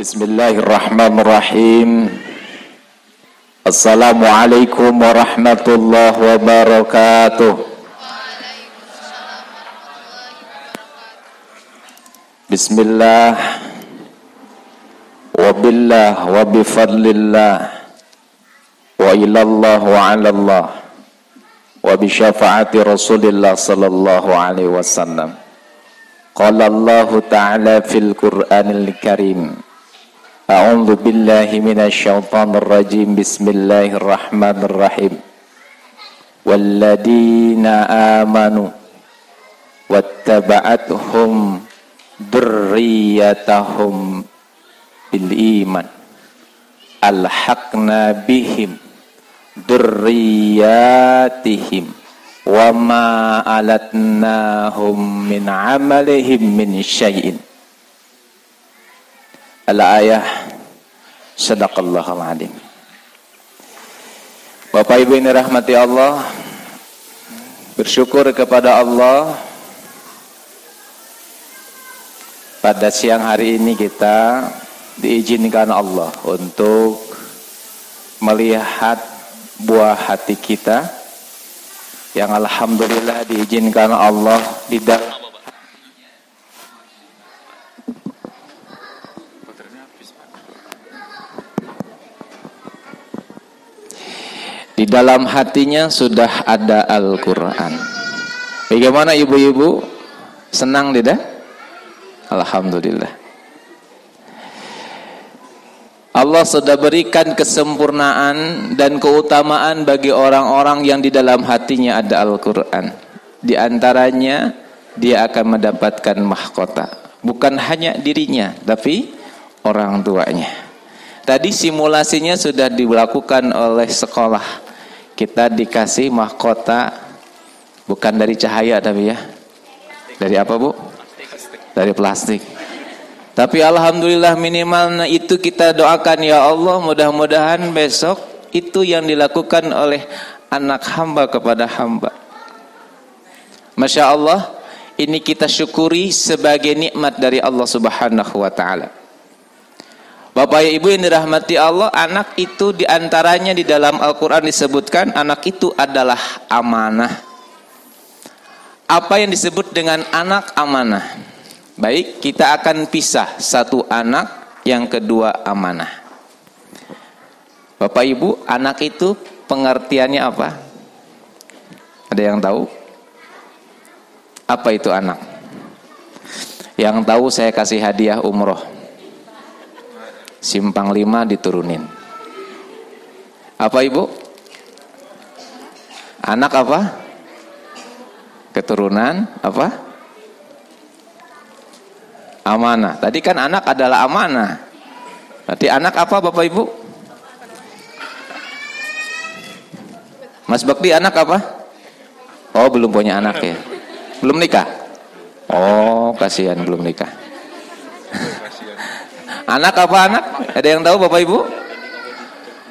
Bismillahirrahmanirrahim. Assalamualaikum warahmatullahi wabarakatuh. Bismillah wabillah wabifadlillah wa ilallah wa alallah wa bisyafaati rasulillah sallallahu alaihi wasallam. Qala Allah ta'ala fil Qur'anil Karim. A'udzu billahi minasy syaithanir rajim. Bismillahirrahmanirrahim. Walladzina amanu wattaba'athum dzurriyyatahum bil iman alhaqna bihim dzurriyyatihim wa ma alatnahum min amalihim min syai'in. Al-ayah. Sadaqallahul azim. Bapak Ibu yang dirahmati Allah, bersyukur kepada Allah pada siang hari ini kita diizinkan Allah untuk melihat buah hati kita yang alhamdulillah diizinkan Allah di dalam hatinya sudah ada Al-Quran. Bagaimana ibu-ibu? Senang tidak? Alhamdulillah. Allah sudah berikan kesempurnaan dan keutamaan bagi orang-orang yang di dalam hatinya ada Al-Quran. Di antaranya dia akan mendapatkan mahkota. Bukan hanya dirinya, tapi orang tuanya. Tadi simulasinya sudah dilakukan oleh sekolah. Kita dikasih mahkota bukan dari cahaya tapi ya. Dari apa, Bu? Dari plastik. Tapi alhamdulillah minimal itu kita doakan, ya Allah, mudah-mudahan besok itu yang dilakukan oleh anak hamba kepada hamba. Masya Allah, ini kita syukuri sebagai nikmat dari Allah Subhanahu wa ta'ala. Bapak Ibu yang dirahmati Allah, anak itu diantaranya di dalam Al-Quran disebutkan anak itu adalah amanah. Apa yang disebut dengan anak amanah? Baik, kita akan pisah satu anak, yang kedua amanah. Bapak Ibu, anak itu pengertiannya apa? Ada yang tahu? Apa itu anak? Yang tahu saya kasih hadiah umroh. Simpang 5 diturunin. Apa Ibu? Anak apa? Keturunan apa? Amanah. Tadi kan anak adalah amanah. Berarti anak apa Bapak Ibu? Mas Bakti anak apa? Oh, belum punya anak ya. Belum nikah? Oh, kasihan belum nikah. Anak apa anak? Ada yang tahu Bapak Ibu?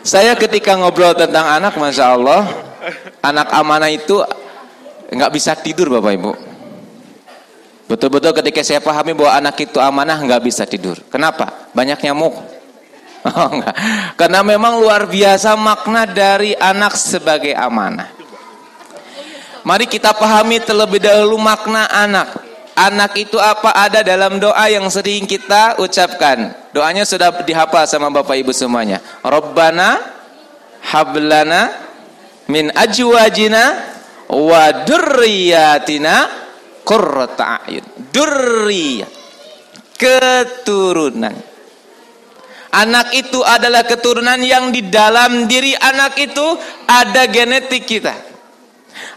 Saya ketika ngobrol tentang anak, Masya Allah, anak amanah itu nggak bisa tidur Bapak Ibu. Betul-betul ketika saya pahami bahwa anak itu amanah, nggak bisa tidur. Kenapa? Banyak nyamuk. Oh, enggak. Karena memang luar biasa makna dari anak sebagai amanah. Mari kita pahami terlebih dahulu makna anak. Anak itu apa? Ada dalam doa yang sering kita ucapkan. Doanya sudah dihafal sama Bapak Ibu semuanya. Rabbana hablana min ajwajina wa dzurriyyatina qurrata a'yun. Dzurriyyah, keturunan. Anak itu adalah keturunan yang di dalam diri anak itu ada genetik kita.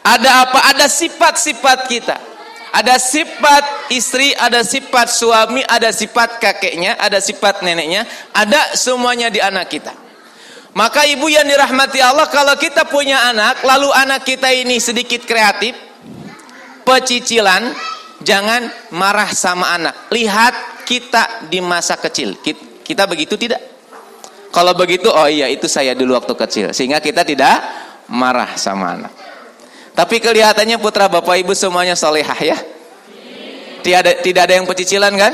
Ada apa? Ada sifat-sifat kita. Ada sifat istri, ada sifat suami, ada sifat kakeknya, ada sifat neneknya, ada semuanya di anak kita. Maka ibu yang dirahmati Allah, kalau kita punya anak, lalu anak kita ini sedikit kreatif, pecicilan, jangan marah sama anak. Lihat kita di masa kecil. Kita begitu tidak? Kalau begitu, oh iya itu saya dulu waktu kecil. Sehingga kita tidak marah sama anak. Tapi kelihatannya putra Bapak Ibu semuanya solehah ya. Tidak ada yang pecicilan kan?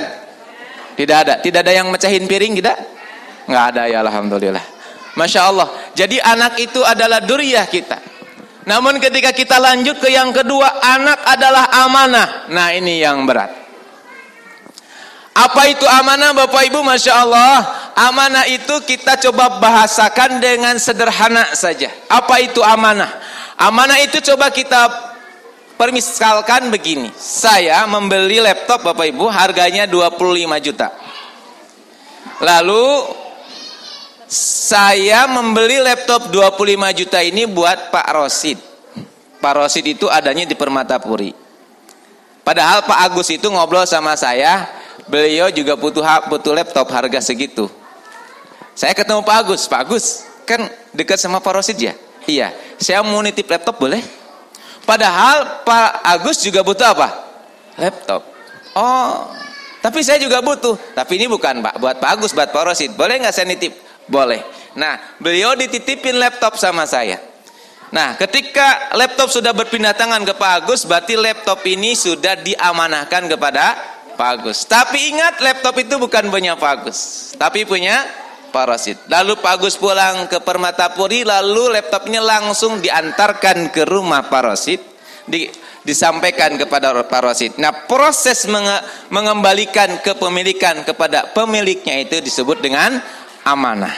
Tidak ada. Tidak ada yang mecahin piring, tidak? Nggak ada ya, alhamdulillah. Masya Allah. Jadi anak itu adalah duriyah kita. Namun ketika kita lanjut ke yang kedua, anak adalah amanah. Nah ini yang berat. Apa itu amanah Bapak Ibu? Masya Allah. Amanah itu kita coba bahasakan dengan sederhana saja. Apa itu amanah? Amanah itu coba kita permisalkan begini. Saya membeli laptop Bapak Ibu, harganya 25 juta. Lalu saya membeli laptop 25 juta ini buat Pak Rosid. Pak Rosid itu adanya di Permatapuri. Padahal Pak Agus itu ngobrol sama saya, beliau juga butuh laptop harga segitu. Saya ketemu Pak Agus kan dekat sama Pak Rosid ya? Iya, saya mau nitip laptop boleh? Padahal Pak Agus juga butuh apa? Laptop. Oh, tapi saya juga butuh. Tapi ini bukan Pak, buat Pak Agus, buat Pak Rosid. Boleh nggak saya nitip? Boleh. Nah, beliau dititipin laptop sama saya. Nah, ketika laptop sudah berpindah tangan ke Pak Agus, berarti laptop ini sudah diamanahkan kepada Pak Agus. Tapi ingat, laptop itu bukan punya Pak Agus, tapi punya Pak Rosid. Lalu Pak Agus pulang ke Permatapuri, lalu laptopnya langsung diantarkan ke rumah Pak Rosid, disampaikan kepada Pak Rosid. Nah, proses mengembalikan kepemilikan kepada pemiliknya itu disebut dengan amanah.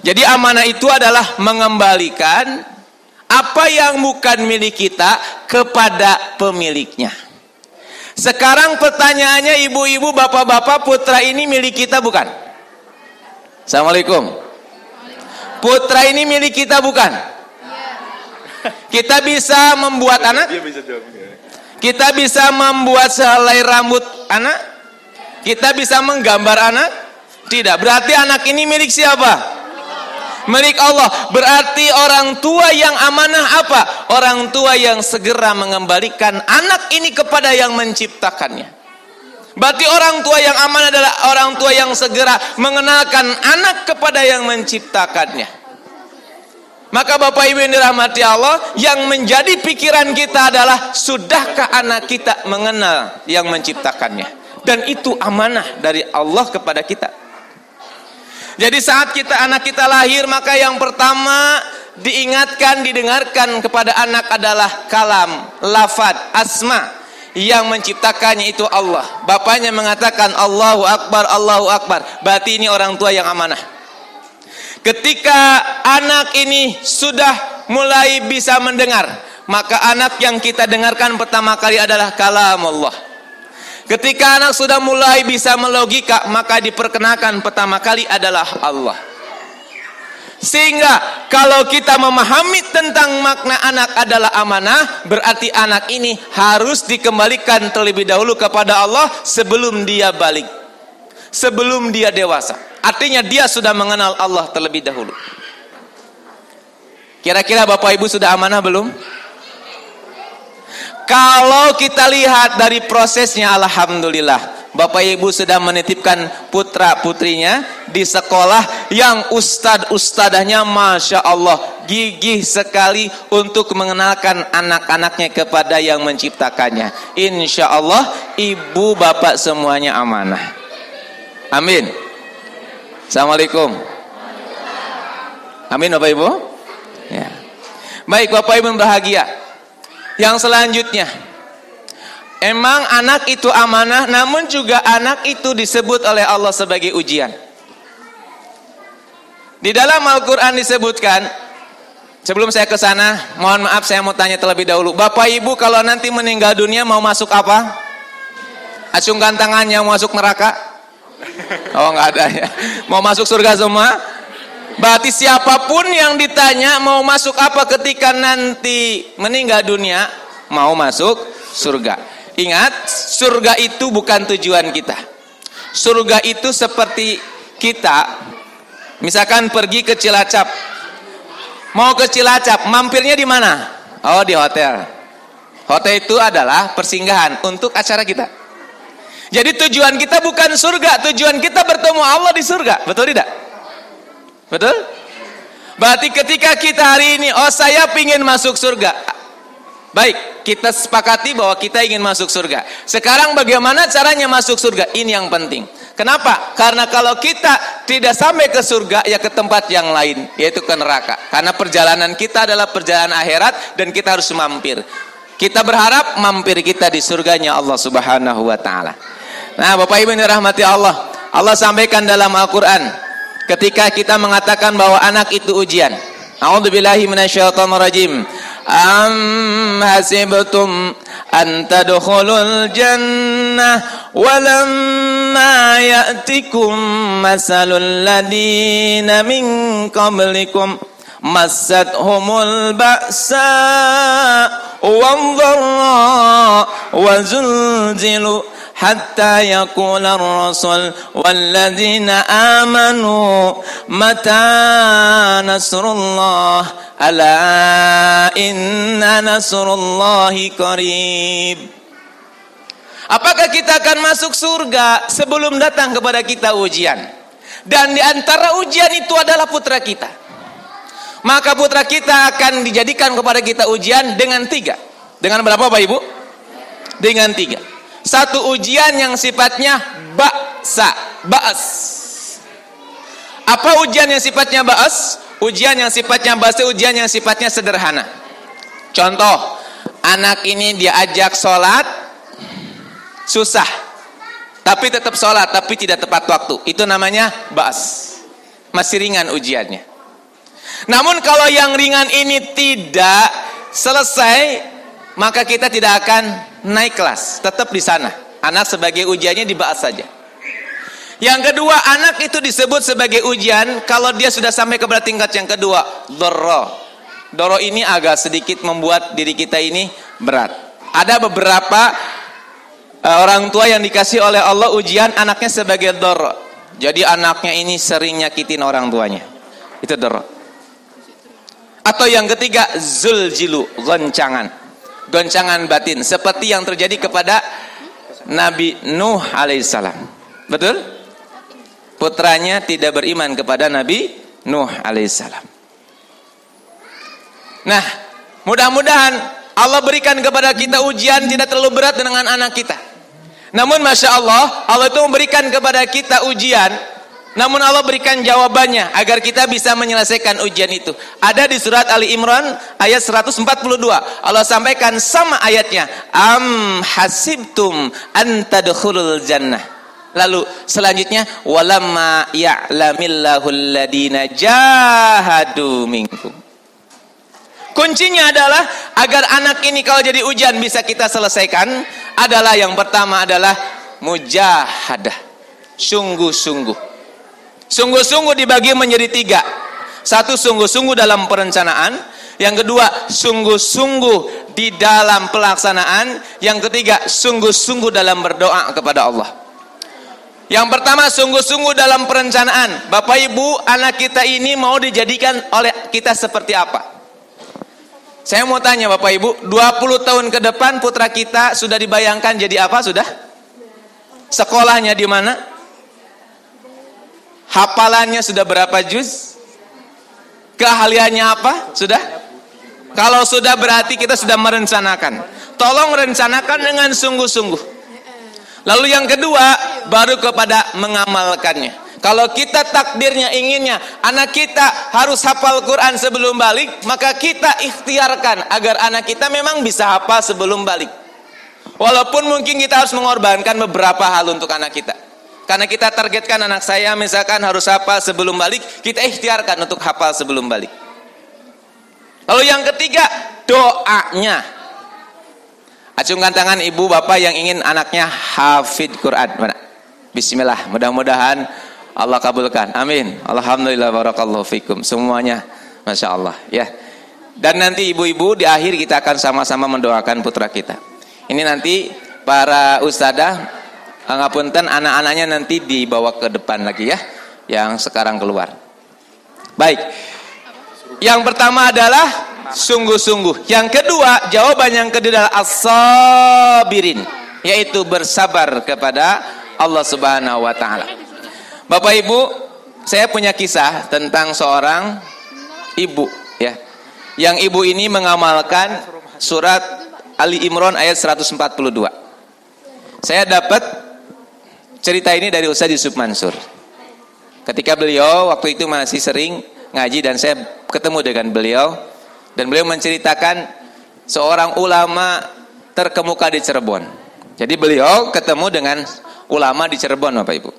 Jadi amanah itu adalah mengembalikan apa yang bukan milik kita kepada pemiliknya. Sekarang pertanyaannya, ibu-ibu, bapak-bapak, putra ini milik kita bukan? Assalamualaikum. Putra ini milik kita bukan? Kita bisa membuat anak? Kita bisa membuat sehelai rambut anak? Kita bisa menggambar anak? Tidak. Berarti anak ini milik siapa? Milik Allah. Berarti orang tua yang amanah apa? Orang tua yang segera mengembalikan anak ini kepada yang menciptakannya. Berarti orang tua yang amanah adalah orang tua yang segera mengenalkan anak kepada yang menciptakannya. Maka Bapak Ibu yang dirahmati Allah, yang menjadi pikiran kita adalah, sudahkah anak kita mengenal yang menciptakannya? Dan itu amanah dari Allah kepada kita. Jadi saat anak kita lahir, maka yang pertama diingatkan, didengarkan kepada anak adalah kalam, lafad, asma. Yang menciptakannya itu Allah. Bapaknya mengatakan Allahu Akbar, Allahu Akbar. Berarti ini orang tua yang amanah. Ketika anak ini sudah mulai bisa mendengar, maka anak yang kita dengarkan pertama kali adalah kalam Allah. Ketika anak sudah mulai bisa melogika, maka diperkenalkan pertama kali adalah Allah. Sehingga kalau kita memahami tentang makna anak adalah amanah, berarti anak ini harus dikembalikan terlebih dahulu kepada Allah sebelum dia balik, sebelum dia dewasa. Artinya dia sudah mengenal Allah terlebih dahulu. Kira-kira Bapak Ibu sudah amanah belum? Kalau kita lihat dari prosesnya, alhamdulillah, Bapak Ibu sudah menitipkan putra putrinya di sekolah yang ustadahnya Masya Allah gigih sekali untuk mengenalkan anak-anaknya kepada yang menciptakannya. Insya Allah ibu bapak semuanya amanah. Amin. Assalamualaikum. Amin Bapak Ibu. Ya. Baik Bapak Ibu berbahagia. Yang selanjutnya, emang anak itu amanah, namun juga anak itu disebut oleh Allah sebagai ujian. Di dalam Al-Quran disebutkan, sebelum saya ke sana, mohon maaf saya mau tanya terlebih dahulu. Bapak Ibu kalau nanti meninggal dunia mau masuk apa? Acungkan tangannya, mau masuk neraka? Oh nggak ada ya. Mau masuk surga semua? Berarti siapapun yang ditanya mau masuk apa ketika nanti meninggal dunia, mau masuk surga. Ingat, surga itu bukan tujuan kita. Surga itu seperti kita, misalkan pergi ke Cilacap. Mau ke Cilacap, mampirnya di mana? Oh, di hotel. Hotel itu adalah persinggahan untuk acara kita. Jadi tujuan kita bukan surga, tujuan kita bertemu Allah di surga. Betul tidak? Betul? Berarti ketika kita hari ini, oh saya ingin masuk surga. Baik, kita sepakati bahwa kita ingin masuk surga. Sekarang bagaimana caranya masuk surga? Ini yang penting. Kenapa? Karena kalau kita tidak sampai ke surga, ya ke tempat yang lain, yaitu ke neraka. Karena perjalanan kita adalah perjalanan akhirat dan kita harus mampir. Kita berharap mampir kita di surganya Allah Subhanahu wa taala. Nah, Bapak Ibu yang dirahmati Allah, Allah sampaikan dalam Al-Qur'an ketika kita mengatakan bahwa anak itu ujian. A'udzubillahi minasyaitonir rajim. Am hasibtum an tadkhulul jannah walamma ya'tikum masalul ladina min qablikum massathumul ba'sa wadh-dharra wa zulzilu hatta yaqula ar-rasul walladzina amanu mata nasrullah ala inna nasrullahi qarib. Apakah kita akan masuk surga sebelum datang kepada kita ujian? Dan di antara ujian itu adalah putra kita. Maka putra kita akan dijadikan kepada kita ujian dengan 3. Dengan berapa Bapak Ibu? Dengan 3. Satu ujian yang sifatnya ba'as. Apa ujian yang sifatnya ba'as? Ujian yang sifatnya ba'as itu ujian yang sifatnya sederhana. Contoh, anak ini diajak sholat, susah, tapi tetap sholat, tapi tidak tepat waktu. Itu namanya ba'as. Masih ringan ujiannya. Namun kalau yang ringan ini tidak selesai, maka kita tidak akan naik kelas, tetap di sana. Anak sebagai ujiannya dibahas saja. Yang kedua, anak itu disebut sebagai ujian kalau dia sudah sampai kepada tingkat yang kedua, doro. Doro ini agak sedikit membuat diri kita ini berat. Ada beberapa orang tua yang dikasih oleh Allah ujian anaknya sebagai doro. Jadi anaknya ini sering nyakitin orang tuanya. Itu doro. Atau yang ketiga, zuljilu, goncangan. Goncangan batin seperti yang terjadi kepada Nabi Nuh alaihissalam. Betul? Putranya tidak beriman kepada Nabi Nuh alaihissalam. Nah, mudah-mudahan Allah berikan kepada kita ujian tidak terlalu berat dengan anak kita. Namun Masya Allah, Allah itu memberikan kepada kita ujian, namun Allah berikan jawabannya agar kita bisa menyelesaikan ujian itu. Ada di surat Ali Imran ayat 142. Allah sampaikan sama ayatnya. Am hasibtum an tadkhulul jannah. Lalu selanjutnya walamma ya'lamillahu alladina jahadu minkum. Kuncinya adalah agar anak ini kalau jadi ujian bisa kita selesaikan adalah yang pertama adalah mujahadah. Sungguh-sungguh. Sungguh-sungguh dibagi menjadi 3. Satu, sungguh-sungguh dalam perencanaan. Yang kedua, sungguh-sungguh di dalam pelaksanaan. Yang ketiga, sungguh-sungguh dalam berdoa kepada Allah. Yang pertama, sungguh-sungguh dalam perencanaan. Bapak Ibu, anak kita ini mau dijadikan oleh kita seperti apa? Saya mau tanya Bapak Ibu, 20 tahun ke depan putra kita sudah dibayangkan jadi apa? Sudah? Sekolahnya di mana? Hafalannya sudah berapa juz? Keahliannya apa? Sudah? Kalau sudah berarti kita sudah merencanakan. Tolong rencanakan dengan sungguh-sungguh. Lalu yang kedua, baru kepada mengamalkannya. Kalau kita takdirnya inginnya anak kita harus hafal Quran sebelum balik, maka kita ikhtiarkan agar anak kita memang bisa hafal sebelum balik. Walaupun mungkin kita harus mengorbankan beberapa hal untuk anak kita. Karena kita targetkan anak saya misalkan harus hafal sebelum balik, kita ikhtiarkan untuk hafal sebelum balik. Lalu yang ketiga, doanya. Acungkan tangan ibu bapak yang ingin anaknya hafid Quran. Mana? Bismillah, mudah-mudahan Allah kabulkan. Amin. Alhamdulillah, barakallahu fikum. Semuanya, Masya Allah. Ya. Dan nanti ibu-ibu di akhir kita akan sama-sama mendoakan putra kita. Ini nanti para ustadzah, ngapunten anak-anaknya nanti dibawa ke depan lagi ya, yang sekarang keluar. Baik. Yang pertama adalah sungguh-sungguh. Yang kedua, jawaban yang kedua adalah as-sabirin, yaitu bersabar kepada Allah Subhanahu wa taala. Bapak Ibu, saya punya kisah tentang seorang ibu ya. Yang ibu ini mengamalkan surat Ali Imran ayat 142. Saya dapat cerita ini dari Ustaz Yusuf Mansur. Ketika beliau waktu itu masih sering ngaji dan saya ketemu dengan beliau, dan beliau menceritakan seorang ulama terkemuka di Cirebon. Jadi beliau ketemu dengan ulama di Cirebon, Bapak Ibu.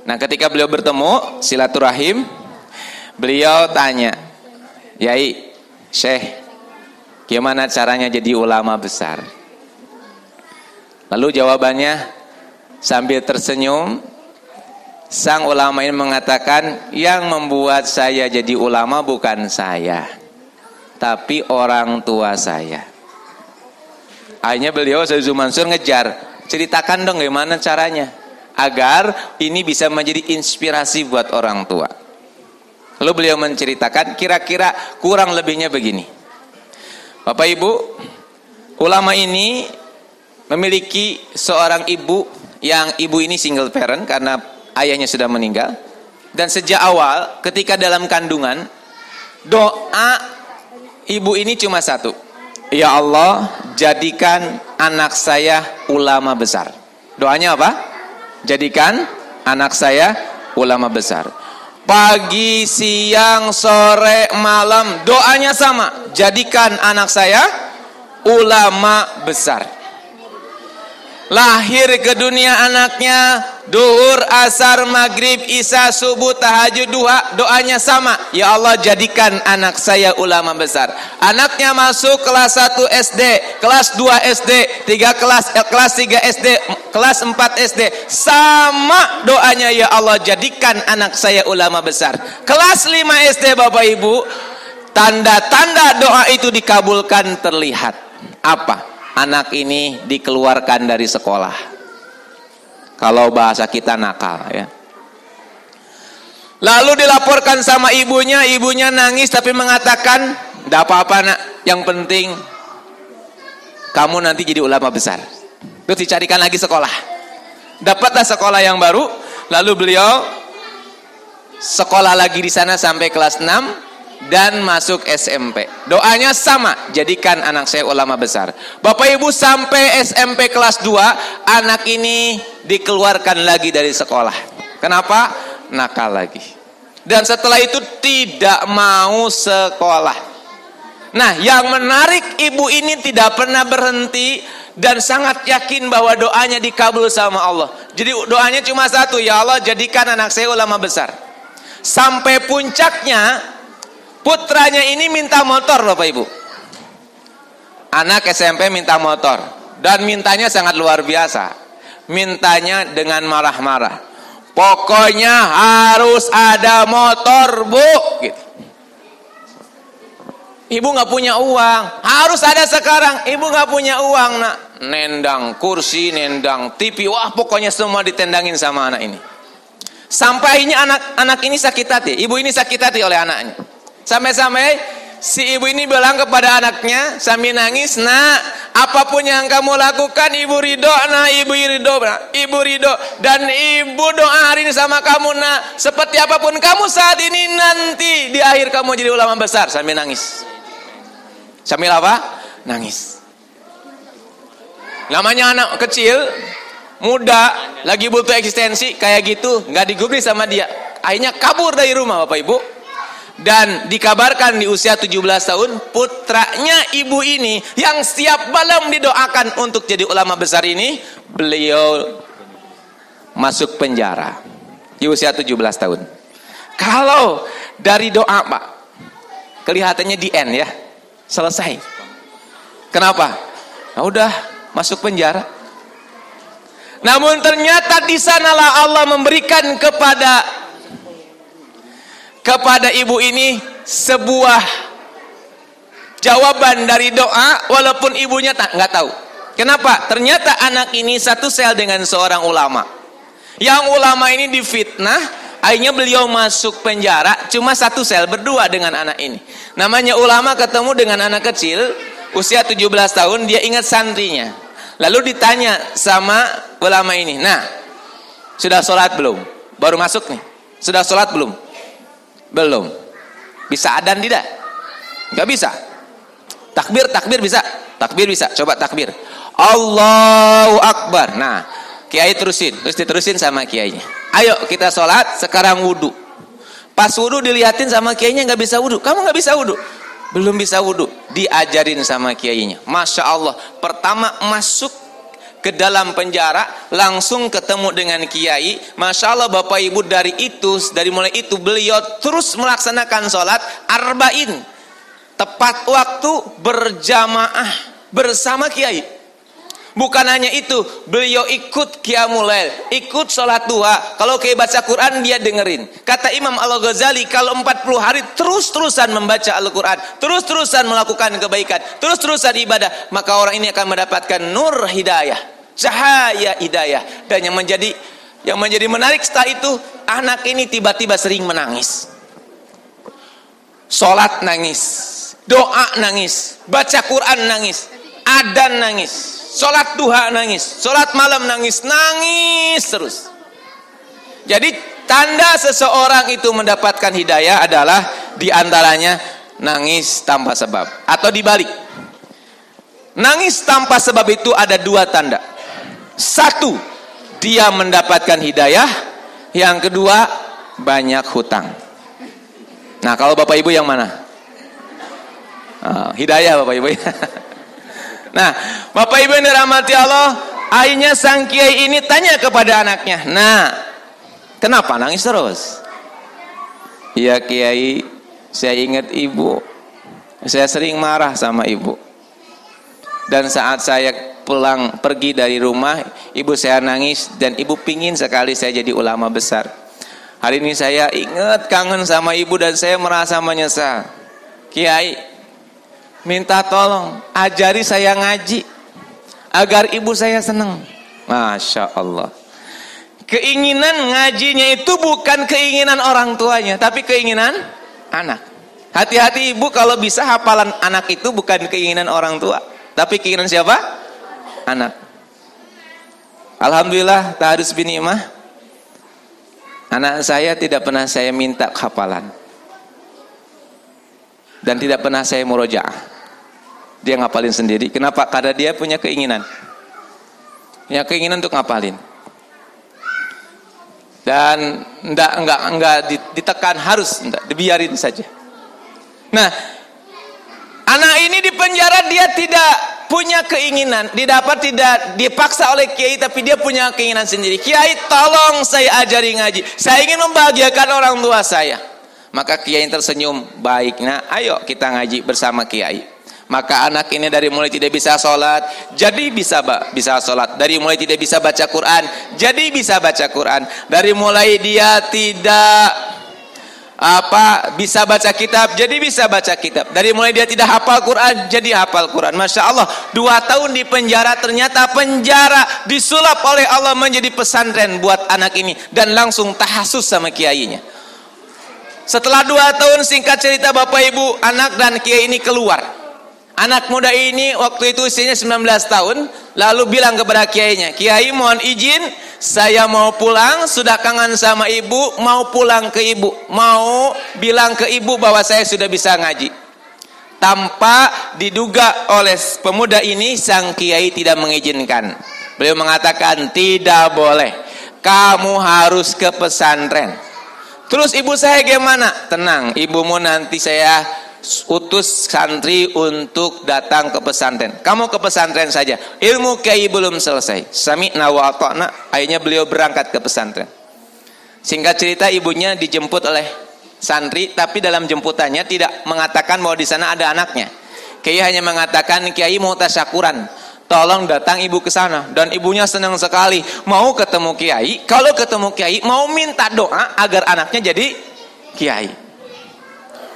Nah, ketika beliau bertemu silaturahim, beliau tanya, "Yai, Syekh, gimana caranya jadi ulama besar?" Lalu jawabannya sambil tersenyum, sang ulama ini mengatakan, "Yang membuat saya jadi ulama bukan saya, tapi orang tua saya." Akhirnya beliau Ustaz Yusuf Mansur ngejar, ceritakan dong gimana caranya agar ini bisa menjadi inspirasi buat orang tua. Lalu beliau menceritakan kira-kira kurang lebihnya begini. Bapak Ibu, ulama ini memiliki seorang ibu, yang ibu ini single parent karena ayahnya sudah meninggal. Dan sejak awal ketika dalam kandungan, doa ibu ini cuma satu, "Ya Allah, jadikan anak saya ulama besar." Doanya apa? Jadikan anak saya ulama besar. Pagi, siang, sore, malam, doanya sama, jadikan anak saya ulama besar. Lahir ke dunia anaknya, duhur, asar, maghrib, isya, subuh, tahajud, duha, doanya sama, "Ya Allah, jadikan anak saya ulama besar." Anaknya masuk kelas 1 SD, kelas 2 SD, kelas 3 SD, kelas 4 SD, sama doanya, "Ya Allah, jadikan anak saya ulama besar." Kelas 5 SD, Bapak Ibu, tanda-tanda doa itu dikabulkan terlihat. Apa? Anak ini dikeluarkan dari sekolah. Kalau bahasa kita nakal, ya. Lalu dilaporkan sama ibunya, ibunya nangis tapi mengatakan, "Tidak apa-apa nak, yang penting kamu nanti jadi ulama besar." Terus dicarikan lagi sekolah. Dapatlah sekolah yang baru, lalu beliau sekolah lagi di sana sampai kelas 6 dan masuk SMP. Doanya sama, jadikan anak saya ulama besar. Bapak Ibu, sampai SMP kelas 2 anak ini dikeluarkan lagi dari sekolah. Kenapa? Nakal lagi. Dan setelah itu tidak mau sekolah. Nah, yang menarik, ibu ini tidak pernah berhenti dan sangat yakin bahwa doanya dikabul sama Allah. Jadi doanya cuma satu, "Ya Allah, jadikan anak saya ulama besar." Sampai puncaknya putranya ini minta motor, Bapak Ibu. Anak SMP minta motor, dan mintanya sangat luar biasa. Mintanya dengan marah-marah. "Pokoknya harus ada motor, Bu." Gitu. Ibu nggak punya uang, harus ada sekarang. Ibu nggak punya uang, nak. Nendang kursi, nendang TV, wah pokoknya semua ditendangin sama anak ini. Sampai akhirnya anak ini sakit hati, ibu ini sakit hati oleh anaknya. Sampai-sampai si ibu ini bilang kepada anaknya sambil nangis, "Nak, apapun yang kamu lakukan, ibu ridho, nah, ibu ridho, nah, ibu ridho, dan ibu doa hari ini sama kamu, nak, seperti apapun kamu saat ini, nanti di akhir kamu jadi ulama besar." Sambil nangis. Sambil apa? Nangis. Namanya anak kecil, muda, lagi butuh eksistensi, kayak gitu, nggak digubris sama dia. Akhirnya kabur dari rumah, Bapak Ibu. Dan dikabarkan di usia 17 tahun, putranya ibu ini yang setiap malam didoakan untuk jadi ulama besar ini, beliau masuk penjara di usia 17 tahun. Kalau dari doa, Pak, kelihatannya di end ya, selesai. Kenapa? Nah, udah masuk penjara. Namun ternyata di sanalah Allah memberikan kepada ibu ini sebuah jawaban dari doa, walaupun ibunya nggak tahu. Kenapa? Ternyata anak ini satu sel dengan seorang ulama. Yang ulama ini difitnah, akhirnya beliau masuk penjara, cuma satu sel berdua dengan anak ini. Namanya ulama ketemu dengan anak kecil, usia 17 tahun, dia ingat santrinya. Lalu ditanya sama ulama ini, "Nah, sudah sholat belum?" Baru masuk nih. "Sudah sholat belum?" "Belum." "Bisa adzan tidak?" "Enggak bisa." Takbir bisa?" "Takbir bisa." "Coba takbir." "Allahu Akbar." Nah, Kiai terusin, terus diterusin sama kiainya. Ayo kita sholat, sekarang wudu. Pas wudu dilihatin sama kiainya nggak bisa wudu. Kamu nggak bisa wudu? Belum bisa wudu. Diajarin sama kiainya. Masya Allah. Pertama masuk ke dalam penjara, langsung ketemu dengan kiai. Masya Allah Bapak Ibu, dari mulai itu beliau terus melaksanakan sholat arba'in, tepat waktu, berjamaah bersama kiai. Bukan hanya itu, beliau ikut qiyamul lail, ikut sholat duha. Kalau kiai baca Quran dia dengerin. Kata Imam Al-Ghazali, kalau 40 hari terus-terusan membaca Al-Quran, terus-terusan melakukan kebaikan, terus-terusan ibadah, maka orang ini akan mendapatkan nur hidayah, cahaya hidayah. Dan yang menjadi menarik setelah itu, anak ini tiba-tiba sering menangis. Sholat nangis, doa nangis, baca Quran nangis, adzan nangis, sholat duha nangis, sholat malam nangis, nangis terus. Jadi tanda seseorang itu mendapatkan hidayah adalah diantaranya nangis tanpa sebab. Atau dibalik, nangis tanpa sebab itu ada dua tanda. Satu, dia mendapatkan hidayah. Yang kedua, banyak hutang. Nah, kalau Bapak Ibu yang mana? Hidayah Bapak Ibu. Nah, Bapak Ibu yang dirahmati Allah, akhirnya sang kiai ini tanya kepada anaknya, "Nah, kenapa nangis terus?" "Ya Kiai, saya ingat ibu. Saya sering marah sama ibu. Dan saat saya pergi dari rumah, ibu saya nangis dan ibu pingin sekali saya jadi ulama besar. Hari ini saya ingat kangen sama ibu dan saya merasa menyesal. Kiai, minta tolong ajari saya ngaji agar ibu saya senang." Masya Allah. Keinginan ngajinya itu bukan keinginan orang tuanya, tapi keinginan anak. Hati-hati ibu, kalau bisa hafalan anak itu bukan keinginan orang tua, tapi keinginan siapa? Anak. Alhamdulillah, taharus binimah, anak saya tidak pernah saya minta hafalan dan tidak pernah saya murojaah. Dia ngapalin sendiri. Kenapa? Karena dia punya keinginan. Punya keinginan untuk ngapalin. Dan enggak ditekan, harus, enggak, dibiarin saja. Nah, anak ini di penjara, dia tidak punya keinginan, tidak dipaksa oleh kiai, tapi dia punya keinginan sendiri. "Kiai, tolong saya ajari ngaji. Saya ingin membahagiakan orang tua saya." Maka kiai tersenyum, "Baik nak, ayo kita ngaji bersama kiai." Maka anak ini dari mulai tidak bisa sholat, jadi bisa sholat. Dari mulai tidak bisa baca Quran, jadi bisa baca Quran. Dari mulai dia tidak bisa baca kitab, jadi bisa baca kitab. Dari mulai dia tidak hafal Quran, jadi hafal Quran. Masya Allah, 2 tahun di penjara, ternyata penjara disulap oleh Allah menjadi pesantren buat anak ini. Dan langsung tahasus sama kiainya. Setelah 2 tahun, singkat cerita Bapak Ibu, anak dan kiai ini keluar. Anak muda ini waktu itu usianya 19 tahun, lalu bilang kepada kiainya, "Kiai, mohon izin, saya mau pulang, sudah kangen sama ibu, mau pulang ke ibu, mau bilang ke ibu bahwa saya sudah bisa ngaji." Tanpa diduga oleh pemuda ini, sang kiai tidak mengizinkan. Beliau mengatakan, "Tidak boleh, kamu harus ke pesantren." "Terus ibu saya gimana?" "Tenang, ibumu nanti saya utus santri untuk datang ke pesantren. Kamu ke pesantren saja. Ilmu kiai belum selesai." Sami'na wa ata'na. Akhirnya beliau berangkat ke pesantren. Singkat cerita, ibunya dijemput oleh santri, tapi dalam jemputannya tidak mengatakan bahwa di sana ada anaknya. Kiai hanya mengatakan, "Kiai mau tasyakuran, tolong datang ibu ke sana." Dan ibunya senang sekali mau ketemu kiai. Kalau ketemu kiai mau minta doa agar anaknya jadi kiai.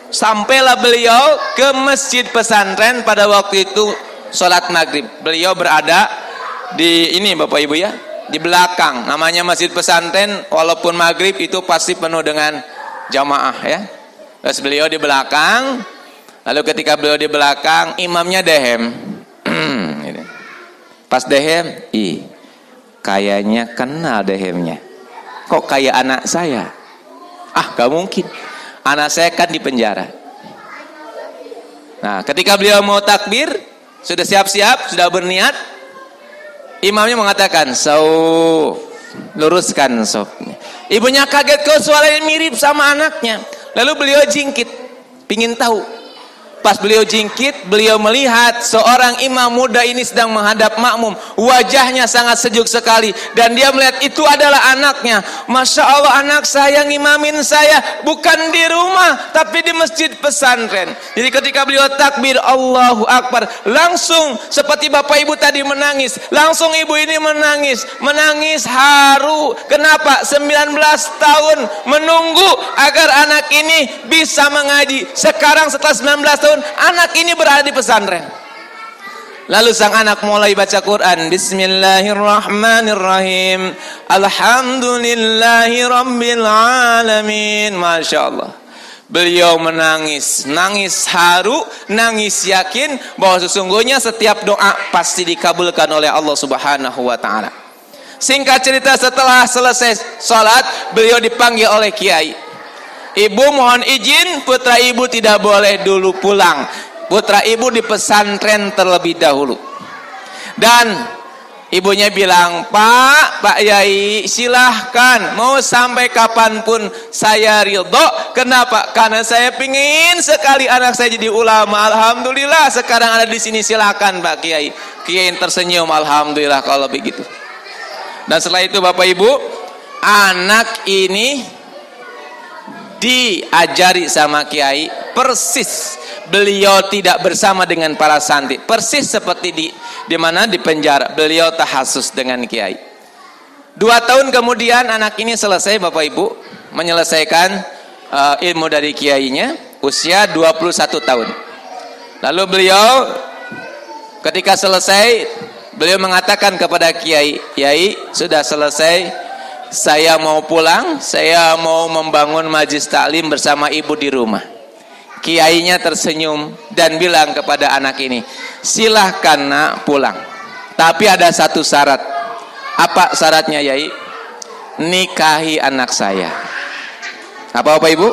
Sampailah beliau ke masjid pesantren pada waktu itu sholat maghrib. Beliau berada di ini Bapak Ibu ya, di belakang. Namanya masjid pesantren, walaupun maghrib itu pasti penuh dengan jamaah ya. Terus beliau di belakang. Lalu ketika beliau di belakang, imamnya dehem. Pas dehem, kayaknya kenal dehemnya. Kok kayak anak saya? Gak mungkin. Anak saya kan di penjara. Nah, ketika beliau mau takbir, sudah siap-siap, sudah berniat, Imamnya mengatakan, luruskan safnya. Ibunya kaget, kok suaranya mirip sama anaknya. Lalu beliau jingkit, pingin tahu. Pas beliau jingkit, beliau melihat seorang imam muda ini sedang menghadap makmum. Wajahnya sangat sejuk sekali. Dan dia melihat itu adalah anaknya. Masya Allah, anak saya ngimamin saya. Bukan di rumah, tapi di masjid pesantren. Jadi ketika beliau takbir, Allahu Akbar, langsung seperti bapak ibu tadi menangis. Langsung ibu ini menangis. Menangis haru. Kenapa? 19 tahun menunggu agar anak ini bisa mengaji. Sekarang setelah 19 tahun, anak ini berada di pesantren. Lalu sang anak mulai baca Quran. Bismillahirrahmanirrahim. Alhamdulillahi rabbil alamin. Masya Allah. Beliau menangis, nangis haru, nangis yakin bahwa sesungguhnya setiap doa pasti dikabulkan oleh Allah Subhanahu wa ta'ala. Singkat cerita, setelah selesai sholat, beliau dipanggil oleh kiai. Ibu mohon izin, putra ibu tidak boleh dulu pulang. Putra ibu di pesantren terlebih dahulu. Dan ibunya bilang, Pak Yai, silahkan, mau sampai kapanpun saya ridho. Kenapa? Karena saya pingin sekali anak saya jadi ulama. Alhamdulillah sekarang ada di sini, silahkan Pak Kiai. Kiai tersenyum, alhamdulillah kalau begitu. Dan setelah itu Bapak Ibu, anak ini diajari sama kiai persis. Beliau tidak bersama dengan para santri, persis seperti di mana di penjara. Beliau tahasus dengan kiai. 2 tahun kemudian anak ini selesai Bapak Ibu, menyelesaikan ilmu dari kiainya, usia 21 tahun. Lalu beliau ketika selesai, beliau mengatakan kepada kiai, Kiai sudah selesai, saya mau pulang, saya mau membangun majlis taklim bersama ibu di rumah. Kiainya tersenyum dan bilang kepada anak ini, silahkan nak pulang, tapi ada satu syarat. Apa syaratnya Yai? Nikahi anak saya. Apa Bapak Ibu?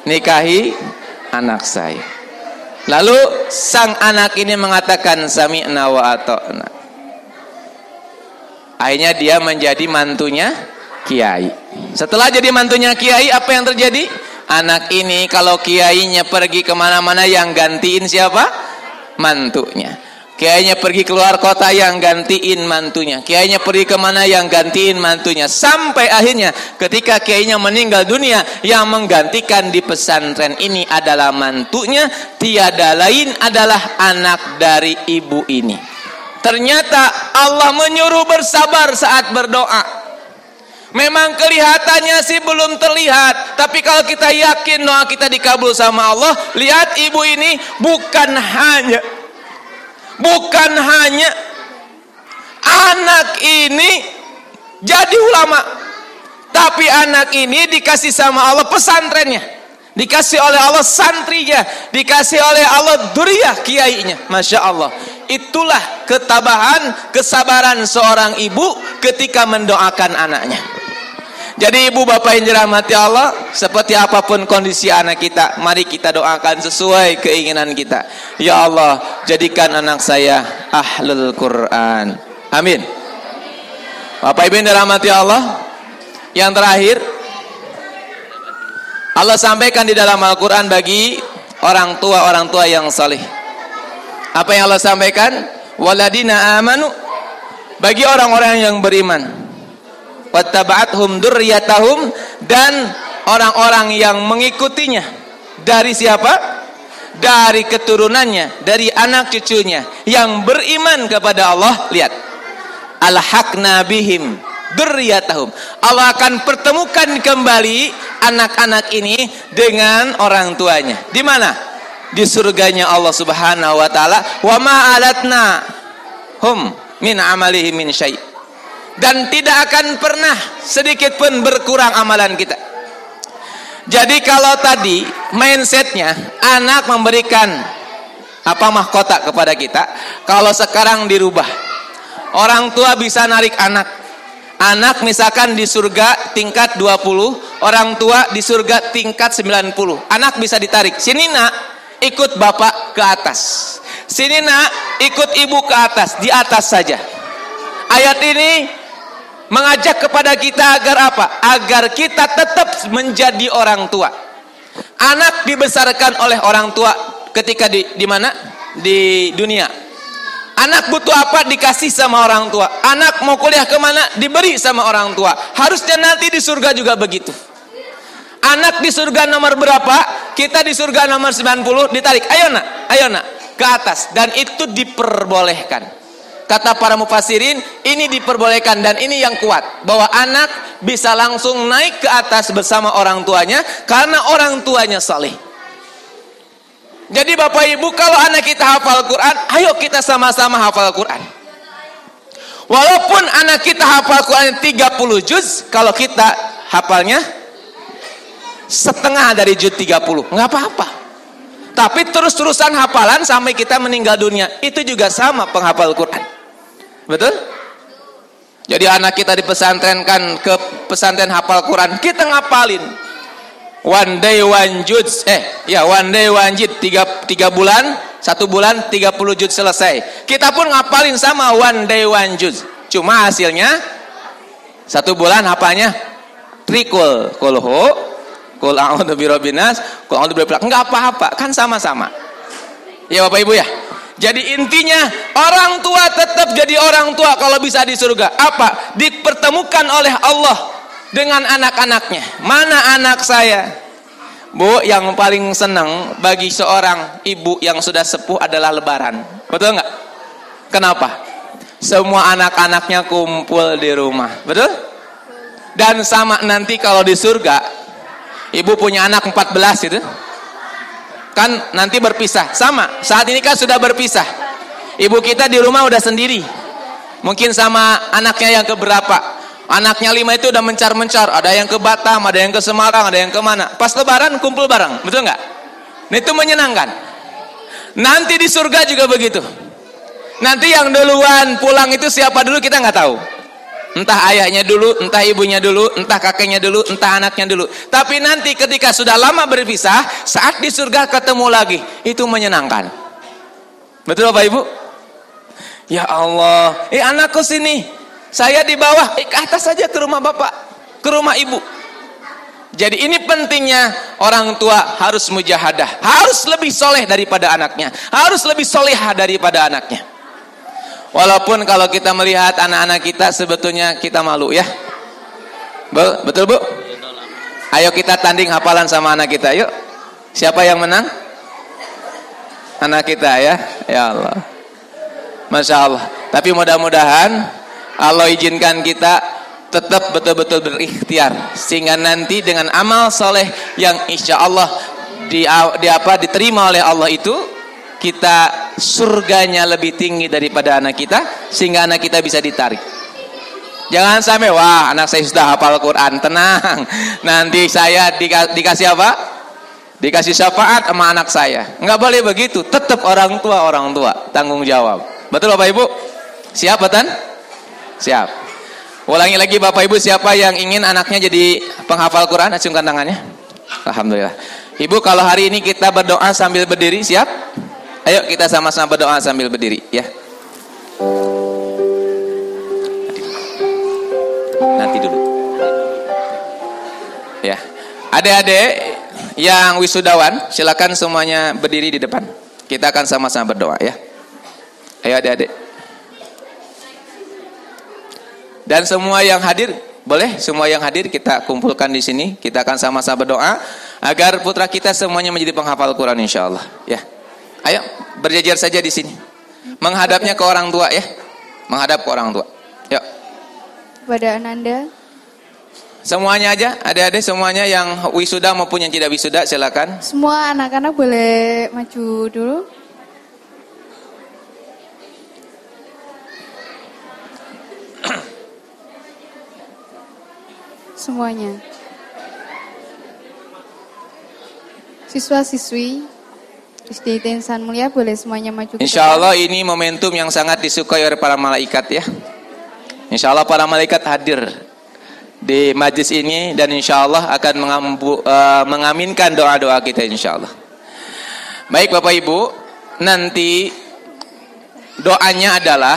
Nikahi anak saya. Lalu sang anak ini mengatakan sami'na wa ata'na. Akhirnya dia menjadi mantunya kiai. Setelah jadi mantunya kiai, apa yang terjadi? Anak ini kalau kiainya pergi kemana-mana, yang gantiin siapa? Mantunya. Kiainya pergi keluar kota, yang gantiin mantunya. Kiainya pergi kemana, yang gantiin mantunya. Sampai akhirnya ketika kiainya meninggal dunia, yang menggantikan di pesantren ini adalah mantunya. Tiada lain adalah anak dari ibu ini. Ternyata Allah menyuruh bersabar saat berdoa. Memang kelihatannya sih belum terlihat, tapi kalau kita yakin doa kita dikabul sama Allah, lihat ibu ini bukan hanya anak ini jadi ulama, tapi anak ini dikasih sama Allah pesantrennya, dikasih oleh Allah santrinya, dikasih oleh Allah dzurriyyah kiainya. Masya Allah. Itulah ketabahan, kesabaran seorang ibu ketika mendoakan anaknya. Jadi ibu bapak yang dirahmati Allah, seperti apapun kondisi anak kita, mari kita doakan sesuai keinginan kita. Ya Allah, jadikan anak saya ahlul Quran. Amin. Bapak ibu yang dirahmati Allah, yang terakhir Allah sampaikan di dalam Al-Quran bagi orang tua yang saleh. Apa yang Allah sampaikan? Waladina amanu, bagi orang-orang yang beriman. Wattaba'athum dzurriyyatahum, dan orang-orang yang mengikutinya. Dari siapa? Dari keturunannya, dari anak cucunya yang beriman kepada Allah. Lihat, alhaqna bihim dzurriyyatahum. Allah akan pertemukan kembali anak-anak ini dengan orang tuanya. Di mana? Di surganya Allah Subhanahu wa taala. Wa ma alatna hum min amalihim min syai'. Dan tidak akan pernah sedikit pun berkurang amalan kita. Jadi kalau tadi mindsetnya anak memberikan mahkota kepada kita, kalau sekarang dirubah, orang tua bisa narik anak. Anak misalkan di surga tingkat 20, orang tua di surga tingkat 90. Anak bisa ditarik, sini nak, ikut bapak ke atas, sini nak, ikut ibu ke atas, di atas saja. Ayat ini mengajak kepada kita agar apa? Agar kita tetap menjadi orang tua. Anak dibesarkan oleh orang tua ketika di mana? Di dunia. Anak butuh apa? Dikasih sama orang tua. Anak mau kuliah kemana? Diberi sama orang tua. Harusnya nanti di surga juga begitu. Anak di surga nomor berapa? Kita di surga nomor 90, ditarik. Ayo nak, ke atas. Dan itu diperbolehkan. Kata para mufassirin, ini diperbolehkan dan ini yang kuat. Bahwa anak bisa langsung naik ke atas bersama orang tuanya karena orang tuanya saleh. Jadi Bapak Ibu, kalau anak kita hafal Quran, ayo kita sama-sama hafal Quran. Walaupun anak kita hafal Quran 30 juz, kalau kita hafalnya setengah dari juz 30, nggak apa-apa. Tapi terus-terusan hafalan sampai kita meninggal dunia, itu juga sama penghafal Quran. Betul? Jadi anak kita dipesantrenkan ke pesantren hafal Quran, kita ngapalin one day one juz, one day one juz, 3 bulan, 1 bulan 30 juz selesai. Kita pun ngapalin sama one day one juz. Cuma hasilnya 1 bulan hafalnya trikul, kul a'udzu birabbin nas, kul a'udzu birabbil falaq. Enggak apa-apa, kan sama-sama. Ya Bapak Ibu ya. Jadi intinya orang tua tetap jadi orang tua kalau bisa di surga. Apa? Dipertemukan oleh Allah dengan anak-anaknya. Mana anak saya? Bu, yang paling senang bagi seorang ibu yang sudah sepuh adalah lebaran. Betul nggak? Kenapa? Semua anak-anaknya kumpul di rumah. Betul? Dan sama nanti kalau di surga, ibu punya anak 14 itu. Kan nanti berpisah. Sama, saat ini kan sudah berpisah. Ibu kita di rumah udah sendiri. Mungkin sama anaknya yang keberapa. Anaknya 5 itu udah mencar-mencar. Ada yang ke Batam, ada yang ke Semarang, ada yang kemana. Pas lebaran kumpul bareng, betul nggak? Nah, itu menyenangkan. Nanti di surga juga begitu. Nanti yang duluan pulang itu siapa dulu kita nggak tahu. Entah ayahnya dulu, entah ibunya dulu, entah kakeknya dulu, entah anaknya dulu. Tapi nanti ketika sudah lama berpisah, saat di surga ketemu lagi, itu menyenangkan. Betul Bapak Ibu? Ya Allah, anakku sini, saya di bawah, ke atas saja ke rumah bapak, ke rumah ibu. Jadi ini pentingnya orang tua harus mujahadah, harus lebih soleh daripada anaknya, harus lebih solehah daripada anaknya. Walaupun kalau kita melihat anak-anak kita sebetulnya kita malu ya. Betul Bu? Ayo kita tanding hafalan sama anak kita, yuk. Siapa yang menang? Anak kita ya. Ya Allah. Masya Allah. Tapi mudah-mudahan Allah izinkan kita tetap betul-betul berikhtiar. Sehingga nanti dengan amal soleh yang insya Allah diterima oleh Allah itu, kita surganya lebih tinggi daripada anak kita, sehingga anak kita bisa ditarik. Jangan sampai, wah anak saya sudah hafal Quran, tenang, nanti saya dikasih apa? Dikasih syafaat sama anak saya. Nggak boleh begitu, tetap orang tua tanggung jawab. Betul Bapak Ibu? Siap Batan? Siap. Ulangi lagi Bapak Ibu, siapa yang ingin anaknya jadi penghafal Quran? Acungkan tangannya. Alhamdulillah. Ibu, kalau hari ini kita berdoa sambil berdiri, siap? Ayo kita sama-sama berdoa sambil berdiri ya. Nanti dulu. Ya. Adik-adik yang wisudawan, silakan semuanya berdiri di depan. Kita akan sama-sama berdoa ya. Ayo adik-adik. Dan semua yang hadir, boleh semua yang hadir kita kumpulkan di sini. Kita akan sama-sama berdoa agar putra kita semuanya menjadi penghafal Quran insyaallah ya. Ayo berjajar saja di sini. Menghadapnya ke orang tua ya. Menghadap ke orang tua. Yuk. Kepada Ananda. Semuanya aja, adik-adik semuanya yang wisuda maupun yang tidak wisuda silakan. Semua anak-anak boleh maju dulu. Semuanya. Siswa-siswi SD Insan Mulia boleh semuanya maju. Insya Allah ini momentum yang sangat disukai oleh para malaikat ya. Insya Allah para malaikat hadir di majlis ini dan insya Allah akan mengaminkan doa-doa kita insya Allah. Baik Bapak Ibu, nanti doanya adalah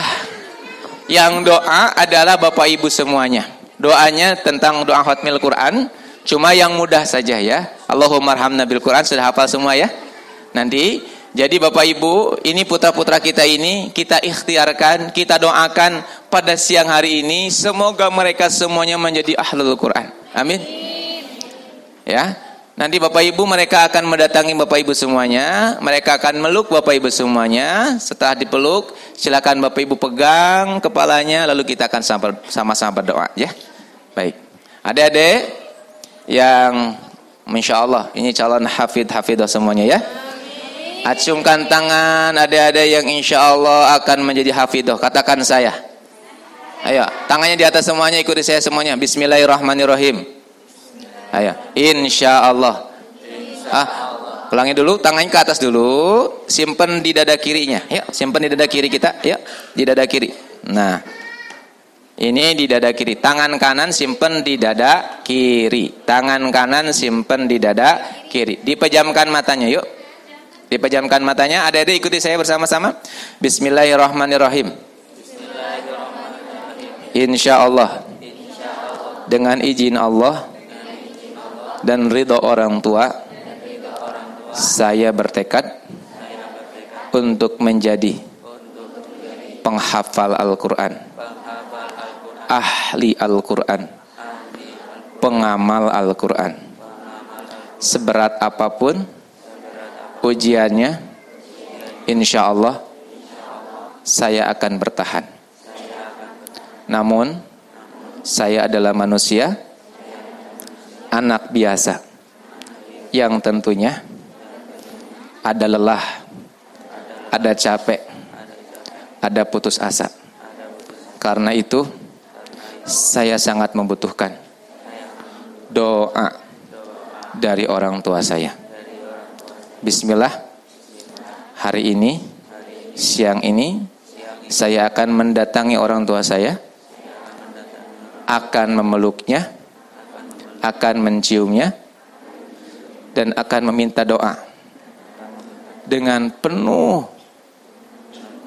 Yang doa adalah Bapak Ibu semuanya. Doanya tentang doa khatmil Quran, cuma yang mudah saja ya. Allahumma arhamna bil Quran, sudah hafal semua ya? Nanti, jadi Bapak Ibu, ini putra-putra kita ini, kita ikhtiarkan, kita doakan pada siang hari ini, semoga mereka semuanya menjadi ahlul Quran. Amin. Ya, nanti Bapak Ibu mereka akan mendatangi Bapak Ibu semuanya, mereka akan meluk Bapak Ibu semuanya. Setelah dipeluk, silakan Bapak Ibu pegang kepalanya, lalu kita akan sama-sama berdoa ya. Baik, adik-adik yang Masya Allah ini calon hafidh-hafidhah semuanya ya. Acungkan tangan adik-adik yang insya Allah akan menjadi hafidhah. Katakan saya. Ayo, tangannya di atas semuanya, ikuti saya semuanya. Bismillahirrahmanirrahim. Ayo, insya Allah. Ulangi dulu, tangannya ke atas dulu. Simpan di dada kirinya. Ya, simpan di dada kiri kita. Ya, di dada kiri. Nah, ini di dada kiri. Tangan kanan simpan di dada kiri. Tangan kanan simpan di dada kiri. Dipejamkan matanya, yuk. Dipejamkan matanya, adik-adik ikuti saya bersama-sama. Bismillahirrahmanirrahim. Insya Allah, dengan izin Allah dan ridho orang tua, saya bertekad untuk menjadi penghafal Al-Quran, ahli Al-Quran, pengamal Al-Quran. Seberat apapun ujiannya, insya Allah saya akan bertahan. Namun saya adalah manusia, anak biasa, yang tentunya ada lelah, ada capek, ada putus asa. Karena itu saya sangat membutuhkan doa dari orang tua saya. Bismillah, hari ini, siang ini, saya akan mendatangi orang tua saya, akan memeluknya, akan menciumnya, dan akan meminta doa dengan penuh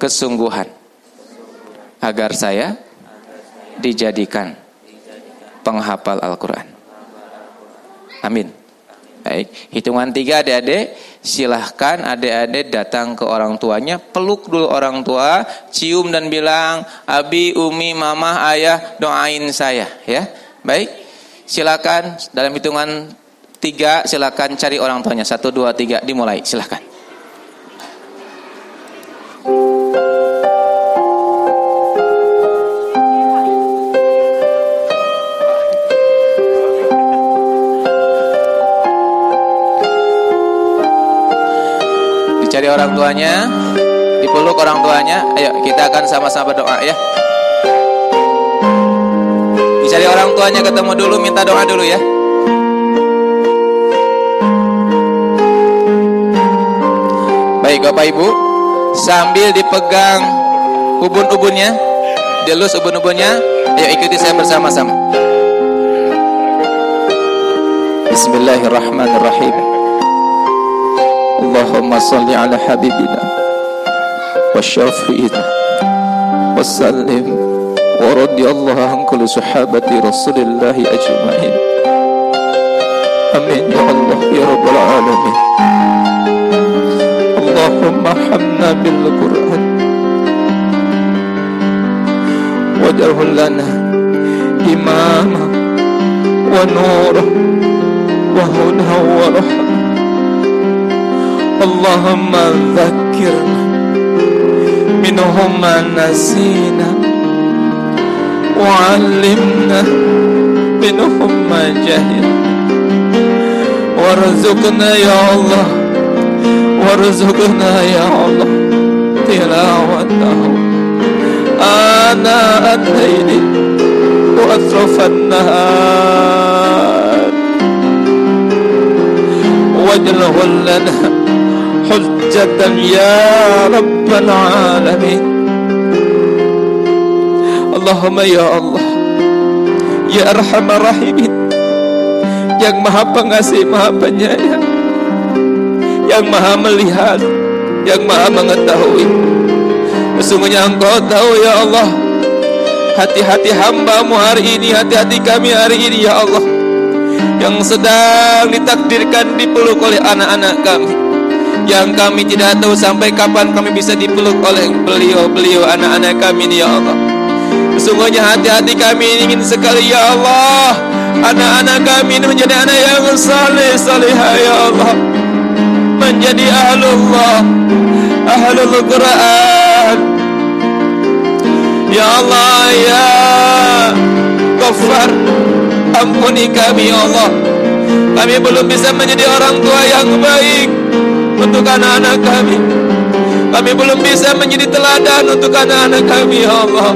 kesungguhan agar saya dijadikan penghafal Al-Quran. Amin. Baik, hitungan 3 adik-adik, silahkan adik-adik datang ke orang tuanya, peluk dulu orang tua, cium dan bilang, abi, umi, mama, ayah, doain saya ya. Baik, silakan dalam hitungan 3 silakan cari orang tuanya. 1, 2, 3 dimulai, silakan. Dicari orang tuanya, dipeluk orang tuanya. Ayo kita akan sama-sama berdoa ya. Dicari orang tuanya, ketemu dulu, minta doa dulu ya. Baik Bapak Ibu, sambil dipegang ubun-ubunnya, dilus ubun-ubunnya, ayo ikuti saya bersama-sama. Bismillahirrahmanirrahim. Allahumma salli ala habibina wa syafi'ina wa sallim wa radiyallahu an kulli sahabati rasulillahi ajma'in. Amin ya Allah ya rabbal alamin. Allahumma hamna bil Qur'an waj'alhu lana imama wa nura wa huda wa rahmah. Allahumma dzakirna minhum ma nasina wa 'allimna minhum ma jahilna warzuqna ya Allah, warzuqna ya Allah tilawatahu ana al-layli wa atrafan nahar waj'alhu lana hujjatan ya rabbal alamin. Allahumma ya Allah ya arhamar rahimin, yang maha pengasih maha penyayang, yang maha melihat, yang maha mengetahui. Sesungguhnya Engkau tahu ya Allah hati-hati hamba-Mu hari ini, hati-hati kami hari ini ya Allah, yang sedang ditakdirkan dipeluk oleh anak-anak kami, yang kami tidak tahu sampai kapan kami bisa dipeluk oleh beliau anak-anak kami ini ya Allah. Sesungguhnya hati-hati kami ingin sekali ya Allah, anak-anak kami ini menjadi anak yang saleh-salehah ya Allah, menjadi ahlullah, ahlul Quran ya Allah ya Ghaffar. Ampuni kami ya Allah, kami belum bisa menjadi orang tua yang baik untuk anak-anak kami, kami belum bisa menjadi teladan untuk anak-anak kami ya Allah.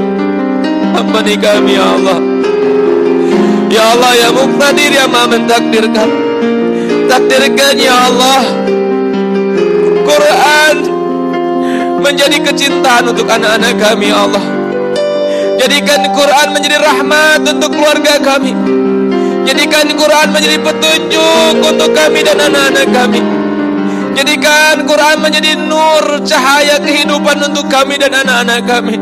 Ampuni kami ya Allah, ya Allah ya Muqtadir, ya Maha mentakdirkan, takdirkan ya Allah Quran menjadi kecintaan untuk anak-anak kami ya Allah. Jadikan Quran menjadi rahmat untuk keluarga kami, jadikan Quran menjadi petunjuk untuk kami dan anak-anak kami, jadikan Quran menjadi nur, cahaya kehidupan untuk kami dan anak-anak kami.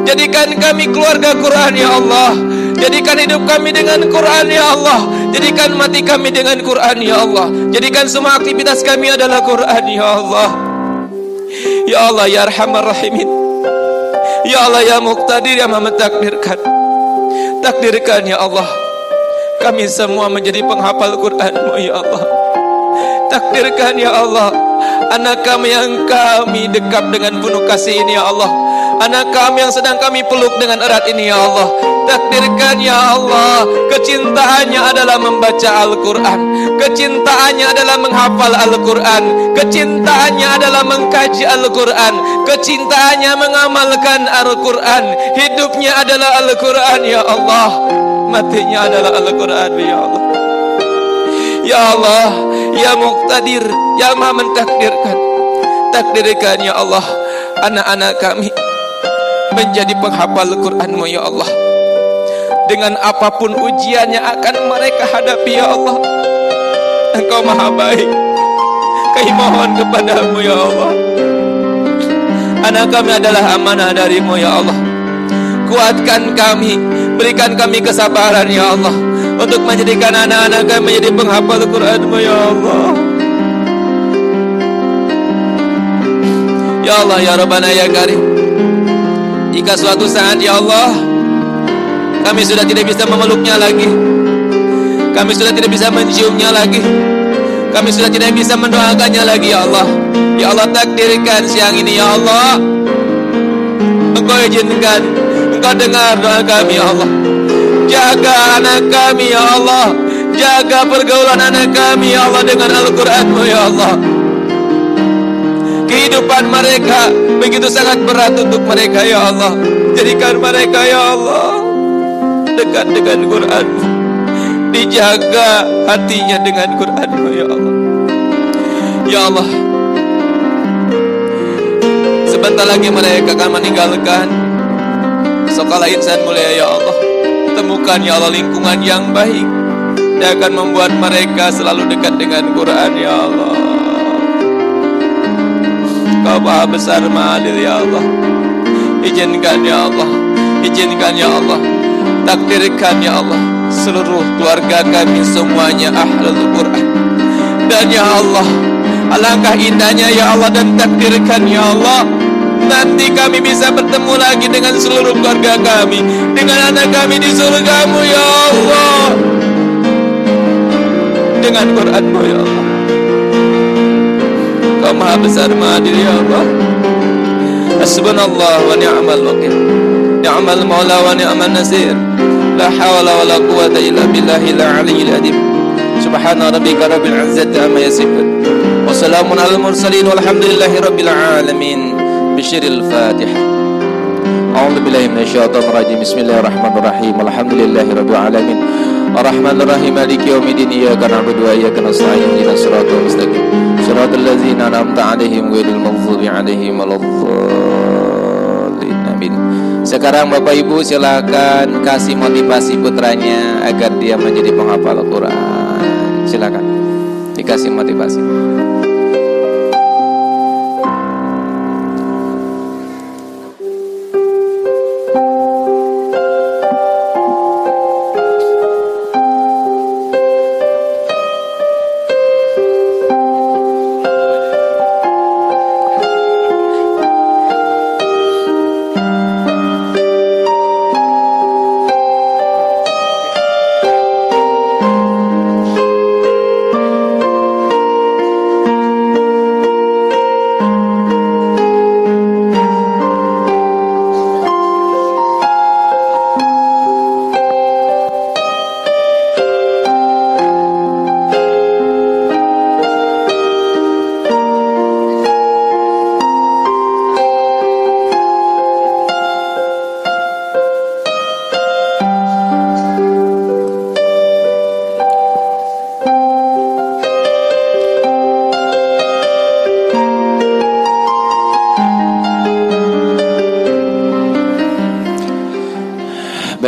Jadikan kami keluarga Quran ya Allah, jadikan hidup kami dengan Quran ya Allah, jadikan mati kami dengan Quran ya Allah, jadikan semua aktivitas kami adalah Quran ya Allah. Ya Allah ya Arhamar Rahimin, ya Allah ya Muqtadir, ya Maha mentakdirkan, takdirkan ya Allah kami semua menjadi penghafal Quran-Mu ya Allah. Takdirkan ya Allah anak kami yang kami dekap dengan penuh kasih ini ya Allah, anak kami yang sedang kami peluk dengan erat ini ya Allah. Takdirkan ya Allah kecintaannya adalah membaca Al-Quran, kecintaannya adalah menghafal Al-Quran, kecintaannya adalah mengkaji Al-Quran, kecintaannya mengamalkan Al-Quran, hidupnya adalah Al-Quran ya Allah, matinya adalah Al-Quran ya Allah. Ya Allah ya Muqtadir, ya Maha mentakdirkan, takdirkan ya Allah anak-anak kami menjadi penghafal Quran-Mu ya Allah. Dengan apapun ujian yang akan mereka hadapi ya Allah, Engkau Maha baik. Kami mohon kepadamu ya Allah, anak kami adalah amanah dari-Mu ya Allah. Kuatkan kami, berikan kami kesabaran ya Allah, untuk menjadikan anak-anak kami menjadi penghafal Quran-Mu ya Allah. Ya Allah ya Rabbana ya Karim, jika suatu saat ya Allah kami sudah tidak bisa memeluknya lagi, kami sudah tidak bisa menciumnya lagi, kami sudah tidak bisa mendoakannya lagi ya Allah. Ya Allah takdirkan siang ini ya Allah, Engkau izinkan, Engkau dengar doa kami ya Allah. Jaga anak kami ya Allah, jaga pergaulan anak kami ya Allah dengan Al-Quran-Mu ya Allah. Kehidupan mereka begitu sangat berat untuk mereka ya Allah, jadikan mereka ya Allah dekat dengan Quran-Mu, dijaga hatinya dengan Quran-Mu ya Allah. Ya Allah, sebentar lagi mereka akan meninggalkan sekolah insan mulia ya Allah. Temukan ya Allah lingkungan yang baik yang akan membuat mereka selalu dekat dengan Quran ya Allah. Kau Maha besar, Maha adil ya Allah. Izinkan ya Allah, izinkan ya Allah, takdirkan ya Allah seluruh keluarga kami semuanya ahlul Quran. Dan ya Allah, alangkah indahnya ya Allah, dan takdirkan ya Allah nanti kami bisa bertemu lagi dengan seluruh keluarga kami, dengan anak kami di surga-Mu ya Allah, dengan Quran-Mu ya Allah. Kau Maha besar, Maha adil ya Allah. Hasbunallah wa ni'mal wakil, ni'mal maula wa ni'man nasir, la hawla wa la quwwata illa billahil aliyyil azim. Subhana rabbika rabbil izzati amma yasifun, wa salamun alal mursalin walhamdulillahi rabbil alamin. Bisyiril Fatihah. A'udzu billahi minasyaitonir rajim. Bismillahirrahmanirrahim. Alhamdulillahi rabbil alamin. Arrahmanir rahim. Maliki yaumiddin. Iyyaka na'budu wa iyyaka nasta'in. Ihdinas siratal mustaqim. Shiratal ladzina an'amta 'alaihim ghairil maghdubi 'alaihim waladdallin. Amin. Sekarang Bapak Ibu silakan kasih motivasi putranya agar dia menjadi penghafal Quran. Silakan. Dikasih motivasi.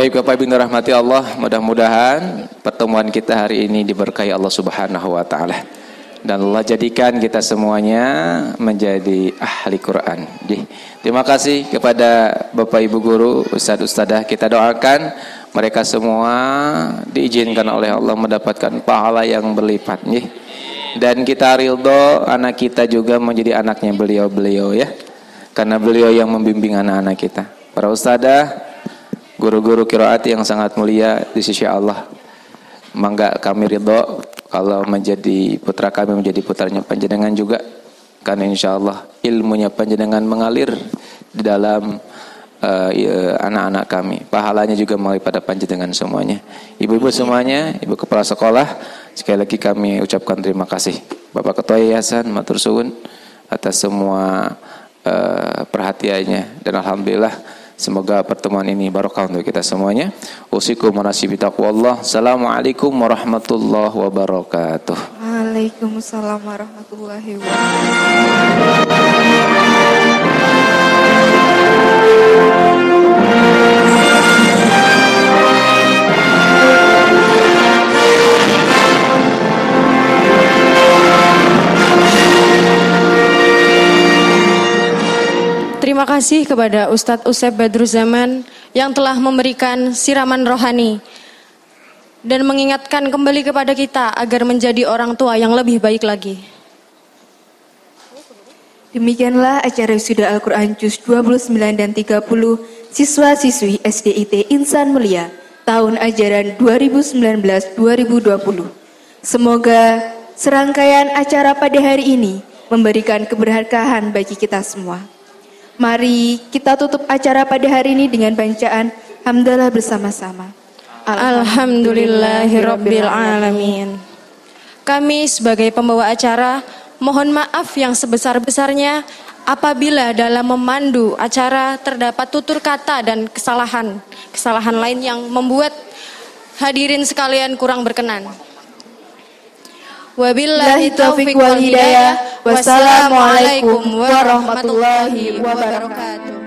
Baik Bapak Ibu rahmati Allah, mudah-mudahan pertemuan kita hari ini diberkahi Allah Subhanahu wa taala. Dan Allah jadikan kita semuanya menjadi ahli Quran. Terima kasih kepada Bapak Ibu guru, Ustadz Ustadzah. Kita doakan mereka semua diizinkan oleh Allah mendapatkan pahala yang berlipat. Dan kita ridho anak kita juga menjadi anaknya beliau-beliau ya. Karena beliau yang membimbing anak-anak kita. Para ustadzah, guru-guru qiraat yang sangat mulia di sisi Allah. Mangga kami ridho kalau menjadi putra kami menjadi putranya panjenengan juga, karena insyaallah ilmunya panjenengan mengalir di dalam anak-anak kami. Pahalanya juga melalui pada panjenengan semuanya. Ibu-ibu semuanya, ibu kepala sekolah, sekali lagi kami ucapkan terima kasih. Bapak Ketua Yayasan matur suwun atas semua perhatiannya, dan alhamdulillah semoga pertemuan ini barokah untuk kita semuanya. Usikum wa nasibi taqwallah. Assalamualaikum warahmatullahi wabarakatuh. Waalaikumsalam warahmatullahi Terima kasih kepada Ustadz Usep Badruzzaman yang telah memberikan siraman rohani dan mengingatkan kembali kepada kita agar menjadi orang tua yang lebih baik lagi. Demikianlah acara wisuda Al-Quran Juz 29 dan 30 siswa-siswi SDIT Insan Mulia tahun ajaran 2019-2020. Semoga serangkaian acara pada hari ini memberikan keberkahan bagi kita semua. Mari kita tutup acara pada hari ini dengan bacaan hamdalah bersama-sama. Alhamdulillahirabbil alamin. Kami sebagai pembawa acara mohon maaf yang sebesar-besarnya apabila dalam memandu acara terdapat tutur kata dan kesalahan lain yang membuat hadirin sekalian kurang berkenan. Wabillahi taufiq wal hidayah. Wassalamualaikum warahmatullahi wabarakatuh.